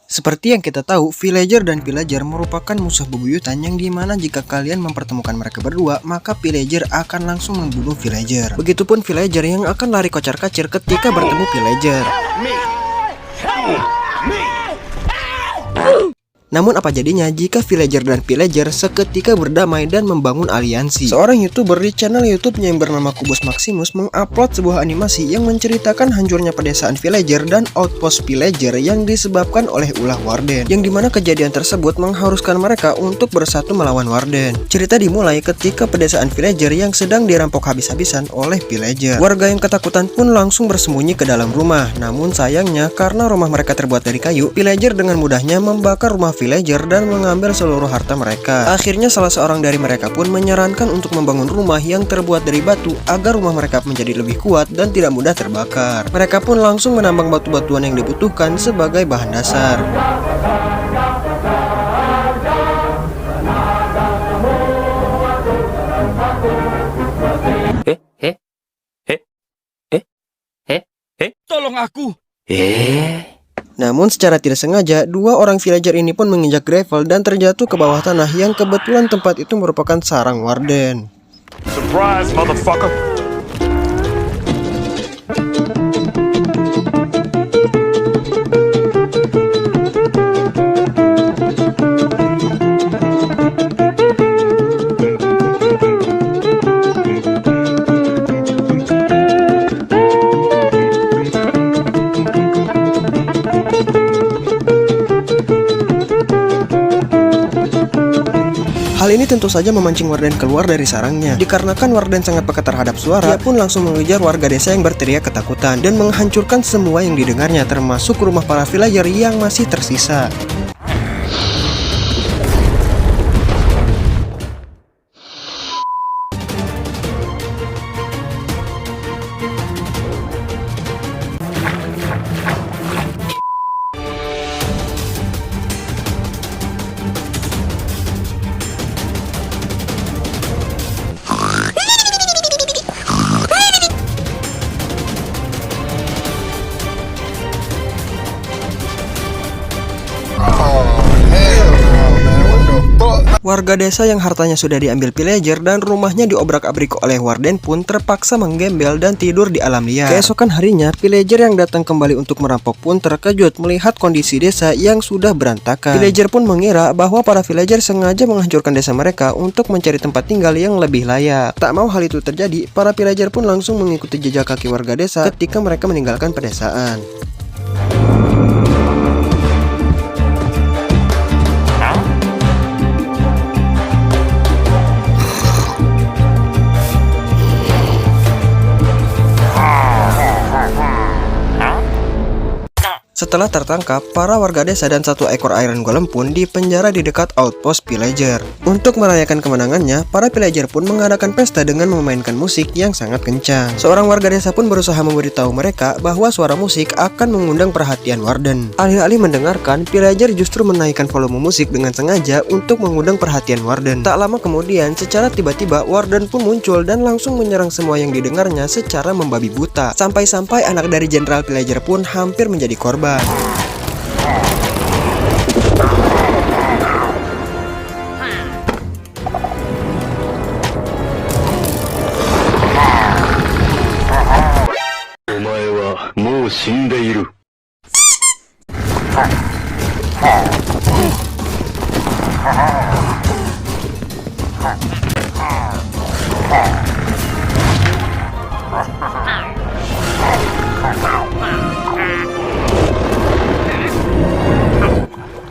Seperti yang kita tahu, villager dan pillager merupakan musuh bebuyutan yang dimana jika kalian mempertemukan mereka berdua, maka pillager akan langsung membunuh villager. Begitupun villager yang akan lari kocar-kacir ketika bertemu pillager. Namun apa jadinya jika villager dan pillager seketika berdamai dan membangun aliansi? Seorang YouTuber di channel YouTube-nya yang bernama Kubus Maximus mengupload sebuah animasi yang menceritakan hancurnya pedesaan villager dan outpost pillager yang disebabkan oleh ulah Warden, yang dimana kejadian tersebut mengharuskan mereka untuk bersatu melawan Warden. Cerita dimulai ketika pedesaan villager yang sedang dirampok habis-habisan oleh pillager. Warga yang ketakutan pun langsung bersembunyi ke dalam rumah. Namun sayangnya karena rumah mereka terbuat dari kayu, pillager dengan mudahnya membakar rumah villager dan mengambil seluruh harta mereka. Akhirnya salah seorang dari mereka pun menyarankan untuk membangun rumah yang terbuat dari batu agar rumah mereka menjadi lebih kuat dan tidak mudah terbakar. Mereka pun langsung menambang batu-batuan yang dibutuhkan sebagai bahan dasar. Tolong aku. Namun secara tidak sengaja, dua orang villager ini pun menginjak gravel dan terjatuh ke bawah tanah yang kebetulan tempat itu merupakan sarang Warden. Surprise, motherfucker. Hal ini tentu saja memancing Warden keluar dari sarangnya. Dikarenakan Warden sangat peka terhadap suara, dia pun langsung mengejar warga desa yang berteriak ketakutan dan menghancurkan semua yang didengarnya, termasuk rumah para villager yang masih tersisa. Warga desa yang hartanya sudah diambil pillager dan rumahnya diobrak-abrik oleh Warden pun terpaksa menggembel dan tidur di alam liar. Keesokan harinya, pillager yang datang kembali untuk merampok pun terkejut melihat kondisi desa yang sudah berantakan. Pillager pun mengira bahwa para villager sengaja menghancurkan desa mereka untuk mencari tempat tinggal yang lebih layak. Tak mau hal itu terjadi, para pillager pun langsung mengikuti jejak kaki warga desa ketika mereka meninggalkan pedesaan. Setelah tertangkap, para warga desa dan satu ekor iron golem pun dipenjara di dekat outpost pillager. Untuk merayakan kemenangannya, para pillager pun mengadakan pesta dengan memainkan musik yang sangat kencang. Seorang warga desa pun berusaha memberitahu mereka bahwa suara musik akan mengundang perhatian Warden. Alih-alih mendengarkan, pillager justru menaikkan volume musik dengan sengaja untuk mengundang perhatian Warden. Tak lama kemudian, secara tiba-tiba Warden pun muncul dan langsung menyerang semua yang didengarnya secara membabi buta. Sampai-sampai anak dari Jenderal Pillager pun hampir menjadi korban.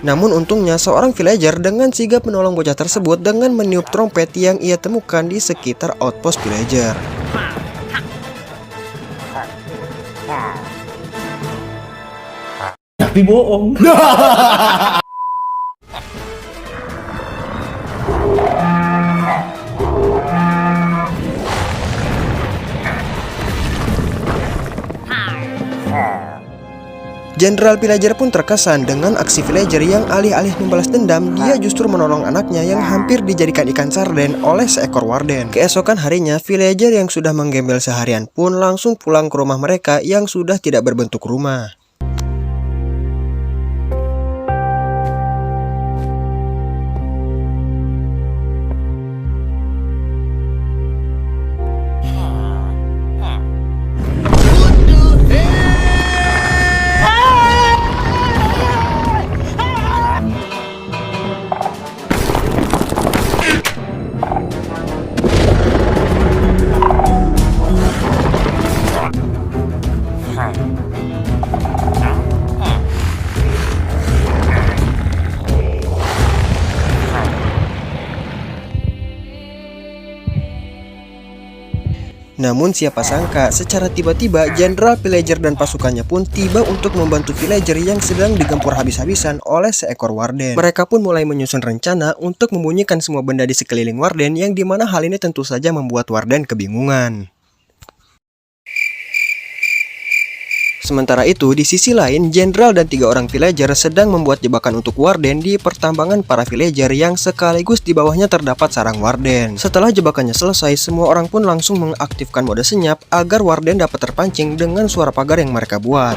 Namun untungnya seorang villager dengan sigap menolong bocah tersebut dengan meniup trompet yang ia temukan di sekitar outpost villager. Tapi bohong. Jenderal Pillager pun terkesan dengan aksi villager yang alih-alih membalas dendam, dia justru menolong anaknya yang hampir dijadikan ikan sarden oleh seekor Warden. Keesokan harinya, villager yang sudah menggembel seharian pun langsung pulang ke rumah mereka yang sudah tidak berbentuk rumah. Namun siapa sangka, secara tiba-tiba Jenderal Pillager dan pasukannya pun tiba untuk membantu villager yang sedang digempur habis-habisan oleh seekor warden. Mereka pun mulai menyusun rencana untuk membunyikan semua benda di sekeliling warden, yang dimana hal ini tentu saja membuat warden kebingungan. Sementara itu, di sisi lain, Jenderal dan 3 orang villager sedang membuat jebakan untuk warden di pertambangan para villager yang sekaligus di bawahnya terdapat sarang warden. Setelah jebakannya selesai, semua orang pun langsung mengaktifkan mode senyap agar warden dapat terpancing dengan suara pagar yang mereka buat.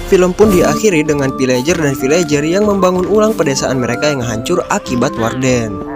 Film pun diakhiri dengan pillager dan villager yang membangun ulang pedesaan mereka yang hancur akibat warden.